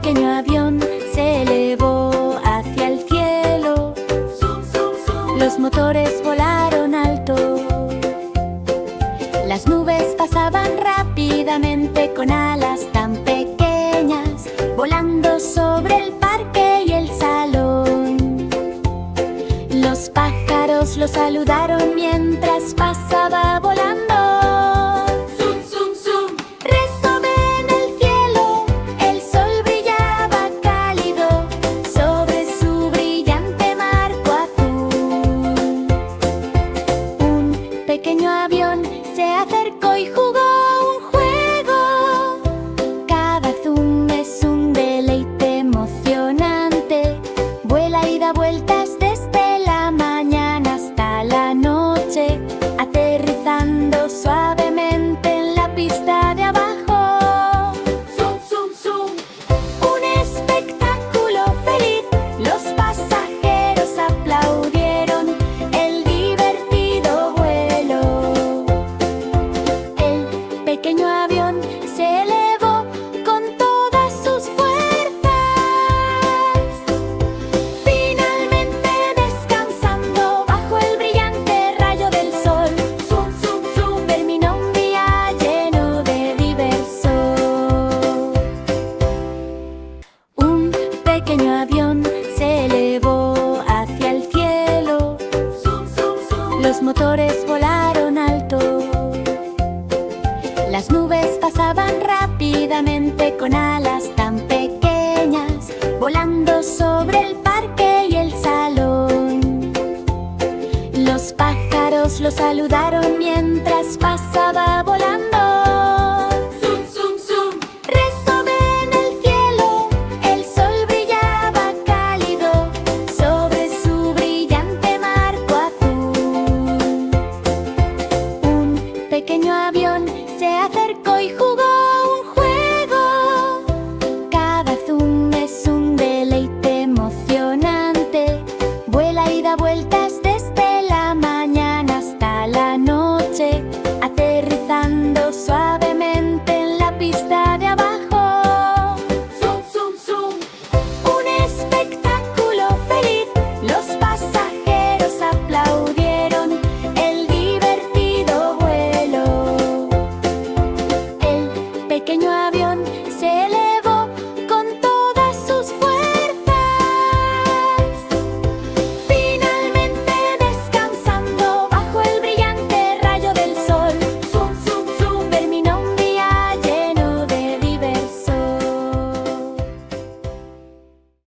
pequeño avión se elevó hacia el cielo. Los motores volaron alto. Las nubes pasaban rápidamente con alas tan pequeñas, volando sobre el parque y el salón. Los pájaros lo saludaron mientras pasaba volando. Pequeño avión se acercó y jugó un juego. Cada zoom es un deleite emocionante. Vuela y da vueltas desde la mañana hasta la noche, aterrizando suavemente en la pista de abajo. Zoom, zoom, zoom. Un espectáculo feliz. Los pasajeros aplaudieron el divertido vuelo. El pequeño avión se elevó con todas sus fuerzas. Finalmente descansando bajo el brillante rayo del sol. Zoom, zoom, zoom. Terminó un día lleno de diversión. Un pequeño avión se elevó hacia el cielo. Los motores volaron alto. Las nubes pasaban rápidamente con alas tan pequeñas, volando sobre el parque y el salón. Los pájaros lo saludaron mientras pasaba volando.